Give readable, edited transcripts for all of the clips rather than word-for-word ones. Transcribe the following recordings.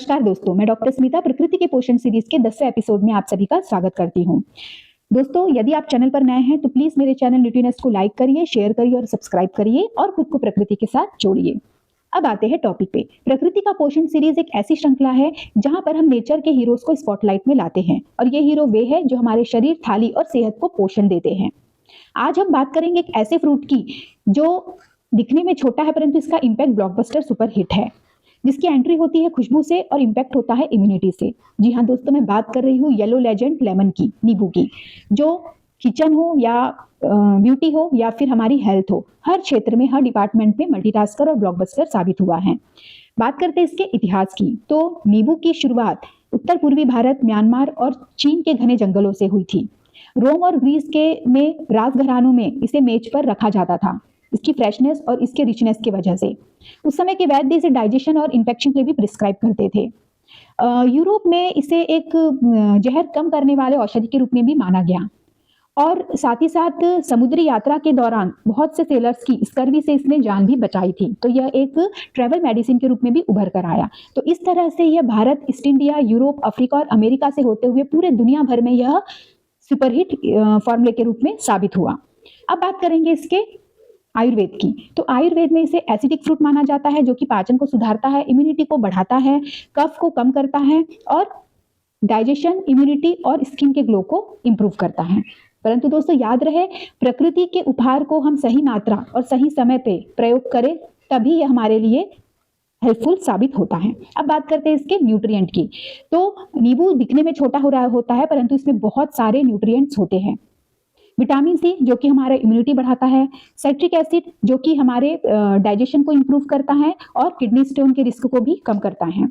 नमस्कार दोस्तों, मैं डॉक्टर स्मिता प्रकृति के पोषण सीरीज के 10वें एपिसोड में आप सभी का स्वागत करती हूँ। दोस्तों, यदि आप चैनल पर नए हैं तो प्लीज मेरे चैनल न्यूट्रीनेस को लाइक करिए, शेयर करिए और सब्सक्राइब करिए और खुद को प्रकृति के साथ जोड़िए। अब आते हैं टॉपिक पे। प्रकृति का पोषण सीरीज एक ऐसी श्रृंखला है जहां पर हम नेचर के हीरोज को स्पॉटलाइट में लाते हैं और ये हीरो वे हैं जो हमारे शरीर, थाली और सेहत को पोषण देते हैं। आज हम बात करेंगे एक ऐसे फ्रूट की जो दिखने में छोटा है परंतु इसका इम्पैक्ट ब्लॉकबस्टर सुपर हिट है, जिसकी एंट्री होती है खुशबू से और इम्पैक्ट होता है इम्यूनिटी से। जी हाँ दोस्तों, मैं बात कर रही हूँ येलो लेजेंड लेमन की, नींबू की, जो किचन हो या ब्यूटी हो या फिर हमारी हेल्थ हो, हर क्षेत्र में, हर डिपार्टमेंट में मल्टीटास्कर और ब्लॉकबस्टर साबित हुआ है। बात करते हैं इसके इतिहास की, तो नींबू की शुरुआत उत्तर पूर्वी भारत, म्यांमार और चीन के घने जंगलों से हुई थी। रोम और ग्रीस के में राजघरानों में इसे मेज पर रखा जाता था, इसकी फ्रेशनेस और इसके रिचनेस की वजह से। उस समय के वैद्य इसे डाइजेशन और इन्फेक्शन के लिए भी प्रिस्क्राइब करते थे। यूरोप में इसे एक जहर कम करने वाले औषधि के रूप में भी माना गया और साथ ही साथ समुद्री यात्रा के दौरान बहुत से सेलर्स की स्कर्वी से इसने जान भी बचाई थी, तो यह एक ट्रैवल मेडिसिन के रूप में भी उभर कर आया। तो इस तरह से यह Bharat, east India, Europe, Africa और अमेरिका से होते हुए पूरे दुनिया भर में यह सुपरहिट फॉर्मूले के रूप में साबित हुआ। अब बात करेंगे इसके आयुर्वेद की, तो आयुर्वेद में इसे एसिडिक फ्रूट माना जाता है जो कि पाचन को सुधारता है, इम्यूनिटी को बढ़ाता है, कफ को कम करता है और डाइजेशन, इम्यूनिटी और स्किन के ग्लो को इंप्रूव करता है। परंतु दोस्तों याद रहे, प्रकृति के उपहार को हम सही मात्रा और सही समय पे प्रयोग करें तभी यह हमारे लिए हेल्पफुल साबित होता है। अब बात करते हैं इसके न्यूट्रिएंट की, तो नींबू दिखने में छोटा हो रहा होता है परंतु इसमें बहुत सारे न्यूट्रिएंट्स होते हैं। विटामिन सी जो कि हमारा इम्यूनिटी बढ़ाता है, साइट्रिक एसिड जो कि हमारे डाइजेशन को इंप्रूव करता है और किडनी स्टोन के रिस्क को भी कम करता है।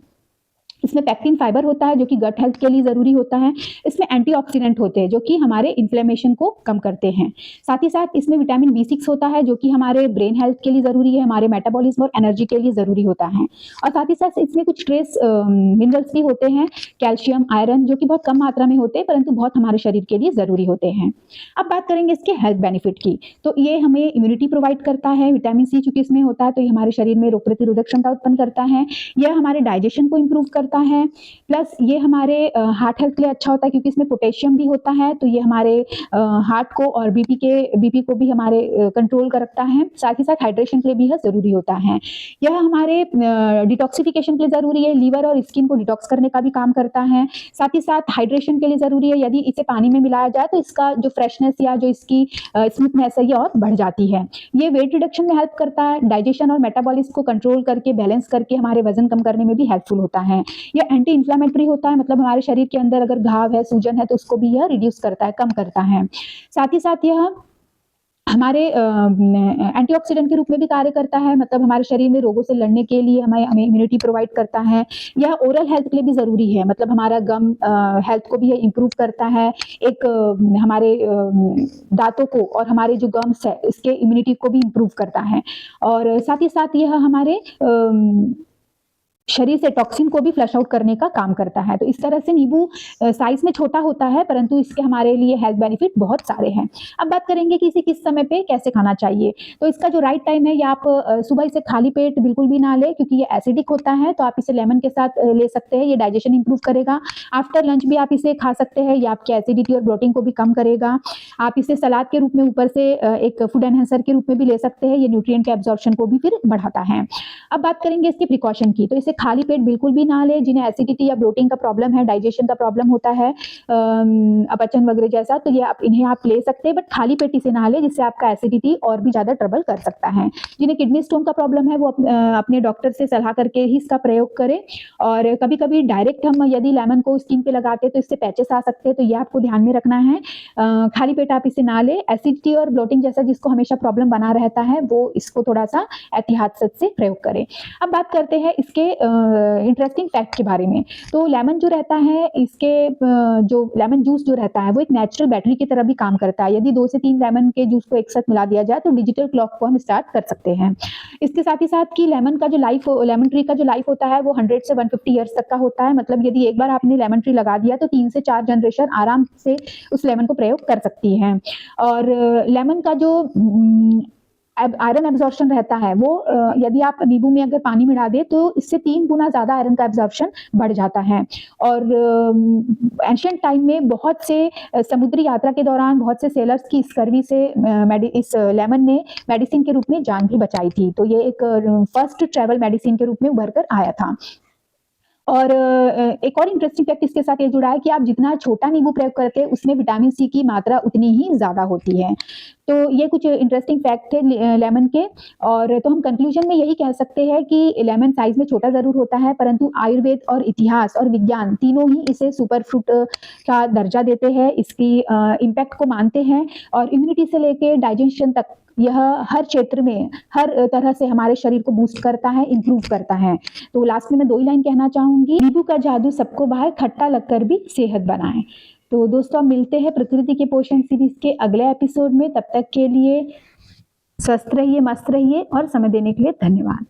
इसमें पैक्टिन फाइबर होता है जो कि गट हेल्थ के लिए जरूरी होता है। इसमें एंटीऑक्सीडेंट होते हैं जो कि हमारे इन्फ्लेमेशन को कम करते हैं। साथ ही साथ इसमें विटामिन B6 होता है जो कि हमारे ब्रेन हेल्थ के लिए जरूरी है, हमारे मेटाबॉलिज्म और एनर्जी के लिए जरूरी होता है। और साथ ही साथ इसमें कुछ ट्रेस मिनरल्स भी होते हैं, कैल्शियम, आयरन, जो कि बहुत कम मात्रा में होते हैं परंतु बहुत हमारे शरीर के लिए जरूरी होते हैं। अब बात करेंगे इसके हेल्थ बेनिफिट की, तो ये हमें इम्यूनिटी प्रोवाइड करता है। विटामिन सी चूंकि इसमें होता है तो ये हमारे शरीर में रोग प्रतिरोधक क्षमता उत्पन्न करता है, यह हमारे डाइजेशन को इंप्रूव करता है, प्लस ये हमारे हार्ट हेल्थ के लिए अच्छा होता है क्योंकि इसमें पोटेशियम भी होता है, तो ये हमारे हार्ट को और बीपी को भी हमारे कंट्रोल कर रखता है। साथ ही साथ हाइड्रेशन के लिए भी यह जरूरी होता है। यह हमारे डिटॉक्सिफिकेशन के लिए जरूरी है, लीवर और स्किन को डिटॉक्स करने का भी काम करता है। साथ ही साथ हाइड्रेशन के लिए जरूरी है, यदि इसे पानी में मिलाया जाए तो इसका जो फ्रेशनेस या जो इसकी स्मूथनेस है ये और बढ़ जाती है। ये वेट रिडक्शन में हेल्प करता है, डाइजेशन और मेटाबॉलिज्म को कंट्रोल करके, बैलेंस करके हमारे वजन कम करने में भी हेल्पफुल होता है। यह एंटी इन्फ्लेमेटरी होता है, मतलब हमारे शरीर के अंदर अगर घाव है, सूजन है तो उसको भी यह रिड्यूस करता है, कम करता है। साथ ही साथ यह हमारे एंटीऑक्सीडेंट के रूप में भी कार्य करता है, मतलब हमारे शरीर में रोगों से लड़ने के लिए हमें इम्यूनिटी प्रोवाइड करता है। यह ओरल हेल्थ के लिए भी जरूरी है, मतलब हमारा गम हेल्थ को भी यह इंप्रूव करता है, एक हमारे दांतों को और हमारे जो गम्स है इसके इम्यूनिटी को भी इंप्रूव करता है। और साथ ही साथ यह हमारे शरीर से टॉक्सिन को भी फ्लश आउट करने का काम करता है। तो इस तरह से नींबू साइज में छोटा होता है परंतु इसके हमारे लिए हेल्थ बेनिफिट बहुत सारे हैं। अब बात करेंगे कि इसे किस समय पे कैसे खाना चाहिए, तो इसका जो राइट टाइम है, या आप सुबह इसे खाली पेट बिल्कुल भी ना ले क्योंकि ये एसिडिक होता है, तो आप इसे लेमन के साथ ले सकते हैं, ये डाइजेशन इंप्रूव करेगा। आफ्टर लंच भी आप इसे खा सकते हैं, ये आपकी एसिडिटी और ब्लोटिंग को भी कम करेगा। आप इसे सलाद के रूप में ऊपर से एक फूड एनहेंसर के रूप में भी ले सकते हैं, ये न्यूट्रिएंट के एब्जॉर्प्शन को भी फिर बढ़ाता है। अब बात करेंगे इसके प्रिकॉशन की, तो इसे खाली पेट बिल्कुल भी ना ले। जिन्हें एसिडिटी या ब्लोटिंग का प्रॉब्लम है, डाइजेशन का प्रॉब्लम होता है, अपचन वगैरह जैसा, तो ये इन्हें आप ले सकते हैं, बट खाली पेट इसे ना ले जिससे आपका एसिडिटी और भी ज्यादा ट्रबल कर सकता है। जिन्हें किडनी स्टोन का प्रॉब्लम है वो अपने डॉक्टर से सलाह करके ही इसका प्रयोग करें। और कभी कभी डायरेक्ट हम यदि लेमन को स्किन पे लगाते हैं तो इससे पैचेस आ सकते हैं, तो ये आपको ध्यान में रखना है। खाली पेट आप इसे ना ले। एसिडिटी और ब्लोटिंग जैसा जिसको हमेशा प्रॉब्लम बना रहता है वो इसको थोड़ा सा एहतियात से प्रयोग करें। अब बात करते हैं इसके इंटरेस्टिंग फैक्ट के बारे में, तो लेमन जो रहता है, इसके जो लेमन जूस जो रहता है वो एक नेचुरल बैटरी की तरह भी काम करता है। यदि 2 से 3 लेमन के जूस को एक साथ मिला दिया जाए तो डिजिटल क्लॉक को हम स्टार्ट कर सकते हैं। इसके साथ ही साथ कि लेमन ट्री का जो लाइफ होता है वो 100 से 150 ईयर्स तक का होता है, मतलब यदि एक बार आपने लेमन ट्री लगा दिया तो 3 से 4 जनरेशन आराम से उस लेमन को प्रयोग कर सकती है। और लेमन का जो आयरन एब्जॉर्प्शन रहता है वो यदि आप नींबू में अगर पानी मिला दे तो इससे 3 गुना ज़्यादा आयरन का एब्जॉर्प्शन बढ़ जाता है। और एंशिएंट टाइम में बहुत से समुद्री यात्रा के दौरान बहुत से सेलर्स की स्कर्वी से इस लेमन ने मेडिसिन के रूप में जान भी बचाई थी। तो ये एक फर्स्ट ट्रैवल मेडिसिन के रूप में उभर कर आया था। और एक और इंटरेस्टिंग फैक्ट इसके साथ ये जुड़ा है कि आप जितना छोटा नींबू प्रयोग करते हैं उसमें विटामिन सी की मात्रा उतनी ही ज़्यादा होती है। तो ये कुछ इंटरेस्टिंग फैक्ट थे लेमन के। और तो हम कंक्लूजन में यही कह सकते हैं कि लेमन साइज में छोटा ज़रूर होता है, परंतु आयुर्वेद और इतिहास और विज्ञान तीनों ही इसे सुपर फ्रूट का दर्जा देते हैं, इसकी इम्पैक्ट को मानते हैं और इम्यूनिटी से लेके डाइजेशन तक यह हर क्षेत्र में हर तरह से हमारे शरीर को बूस्ट करता है, इम्प्रूव करता है। तो लास्ट में मैं 2 ही लाइन कहना चाहूंगी, नींबू का जादू सबको भाए, खट्टा लगकर भी सेहत बनाए। तो दोस्तों, अब मिलते हैं प्रकृति के पोषण सीरीज के अगले एपिसोड में। तब तक के लिए स्वस्थ रहिए, मस्त रहिए और समय देने के लिए धन्यवाद।